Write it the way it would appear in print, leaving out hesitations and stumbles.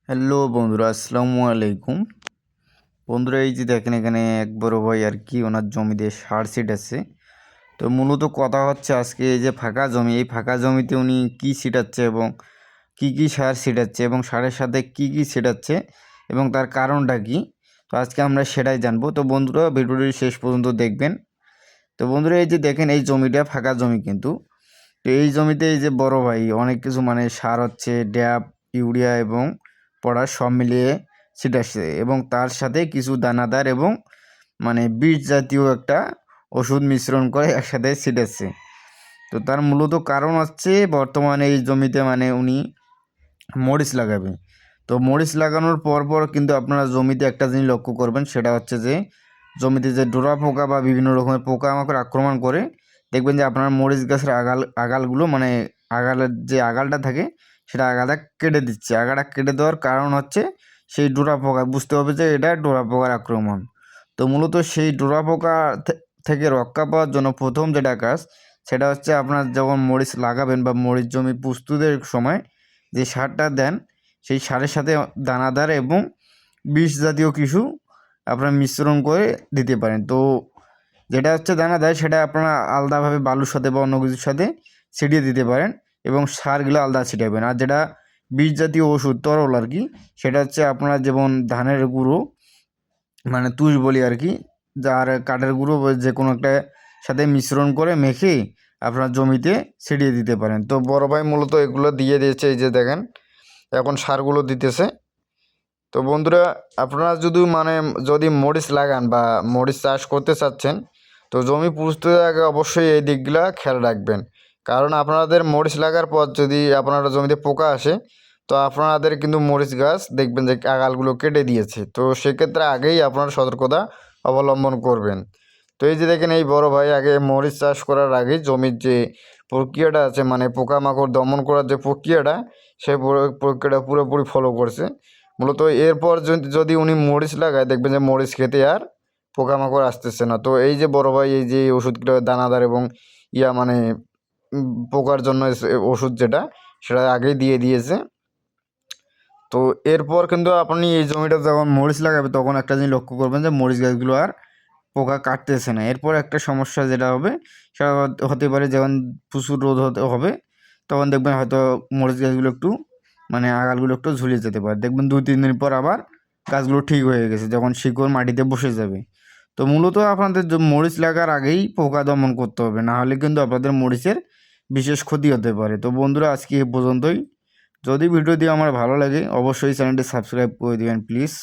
Hello বন্ধুরা, আসসালামু আলাইকুম। বন্ধুরা, এই যে দেখেন এখানে এক বড় ভাই আর কি ওনার জমিতে সার ছিটাচ্ছে। তো মূলত কথা হচ্ছে আজকে এই যে ফাঁকা জমি, এই ফাঁকা জমিতে উনি কি ছিটাচ্ছে এবং কি সার ছিটাচ্ছে এবং সারের সাথে কি ছিটাচ্ছে এবং তার কারণটা কি। তো আজকে আমরা সেটাই জানবো। তো বন্ধুরা, ভিডিওটি শেষ পর্যন্ত দেখবেন। তো বন্ধুরা, এই যে দেখেন এই জমিটা ফাঁকা জমি, কিন্তু তো এই জমিতে এই যে বড় ভাই অনেক কিছু সার হচ্ছে ড্যাপ, ইউরিয়া এবং পটাশ সব মিলিয়ে ছিটাচ্ছে এবং তার সাথে কিছু দানাদার এবং বীজ জাতীয় একটা ওষুধ মিশ্রণ করে একসাথে ছিটাচ্ছে। তো তার মূলত কারণ হচ্ছে বর্তমানে এই জমিতে উনি মরিচ লাগাবে। তো মরিচ লাগানোর পর কিন্তু আপনারা জমিতে একটা জিনিস লক্ষ্য করবেন, সেটা হচ্ছে যে জমিতে যে ডোরা পোকা বা বিভিন্ন রকমের পোকামাকড় আক্রমণ করে, দেখবেন যে আপনার মরিচ গাছের আগালগুলো আগালের যে আগালটা থাকে সেটা আগাটা কেটে দিচ্ছে। আগাটা কেটে দেওয়ার কারণ হচ্ছে সেই ডোরা পোকা, বুঝতে হবে যে এটা ডোরা পোকার আক্রমণ। তো মূলত সেই ডোরা পোকা থেকে রক্ষা পাওয়ার জন্য প্রথম যেটা কাজ, সেটা হচ্ছে আপনার যখন মরিচ লাগাবেন বা মরিচ জমি প্রস্তুতের সময় যে সারটা দেন, সেই সারের সাথে দানাদার এবং বিষ জাতীয় কিছু আপনারা মিশ্রণ করে দিতে পারেন। তো যেটা হচ্ছে দানাদার, সেটা আপনারা আলাদাভাবে বালুর সাথে বা অন্য কিছুর সাথে ছিটিয়ে দিতে পারেন এবং সারগুলো আলাদা ছিটাবেন। আর যেটা বিষ জাতীয় ওষুধ তরল আর কি, সেটা হচ্ছে আপনারা যেমন ধানের গুঁড়ো তুষ বলি আর কি, যার কাঠের গুঁড়ো যে কোনো একটা সাথে মিশ্রণ করে মেখে আপনার জমিতে ছিটিয়ে দিতে পারেন। তো বড় ভাই মূলত এগুলো দিয়ে দিয়েছে, এই যে দেখেন এখন সারগুলো দিতেছে। তো বন্ধুরা, আপনারা যদি মরিচ লাগান বা মরিচ চাষ করতে চাচ্ছেন, তো জমি প্রস্তুতের আগে অবশ্যই এই দিকগুলো খেয়াল রাখবেন। কারণ আপনাদের মরিচ লাগার পর যদি আপনার জমিতে পোকা আসে, তো আপনাদের কিন্তু মরিচ গাছ দেখবেন যে আগালগুলো কেটে দিয়েছে। তো সেক্ষেত্রে আগেই আপনারা সতর্কতা অবলম্বন করবেন। তো এই যে দেখেন এই বড় ভাই আগে মরিচ চাষ করার আগে জমির যে প্রক্রিয়াটা আছে, পোকামাকড় দমন করার যে প্রক্রিয়াটা, সেই প্রক্রিয়াটা পুরোপুরি ফলো করছে। মূলত এরপর যদি উনি মরিচ লাগায়, দেখবেন যে মরিচ খেতে আর পোকামাকড় আসতেছে না। তো এই যে বড় ভাই এই যে ওষুধগুলো দানাদার এবং পোকার জন্য ওষুধ যেটা, সেটা আগেই দিয়ে দিয়েছে। তো এরপর কিন্তু আপনি এই জমিটা যখন মরিচ লাগাবে, তখন একটা জিনিস লক্ষ্য করবেন যে মরিচ গাছগুলো আর পোকা কাটতেছে না। এরপর একটা সমস্যা যেটা হবে, সেটা হতে পারে যখন প্রচুর রোদ হবে, তখন দেখবেন হয়তো মরিচ গাছগুলো একটু আগালগুলো একটু ঝুলে যেতে পারে। দেখবেন 2-3 দিন পর আবার গাছগুলো ঠিক হয়ে গেছে, যখন শিকড় মাটিতে বসে যাবে। তো মূলত আপনাদের মরিচ লাগার আগেই পোকা দমন করতে হবে, না হলে কিন্তু আপনাদের মরিচের বিশেষ ক্ষতি হতে পারে। তো বন্ধুরা, আজকে এ পর্যন্তই। যদি ভিডিওটি আমার ভালো লাগে, অবশ্যই চ্যানেলটি সাবস্ক্রাইব করে দিবেন প্লিজ।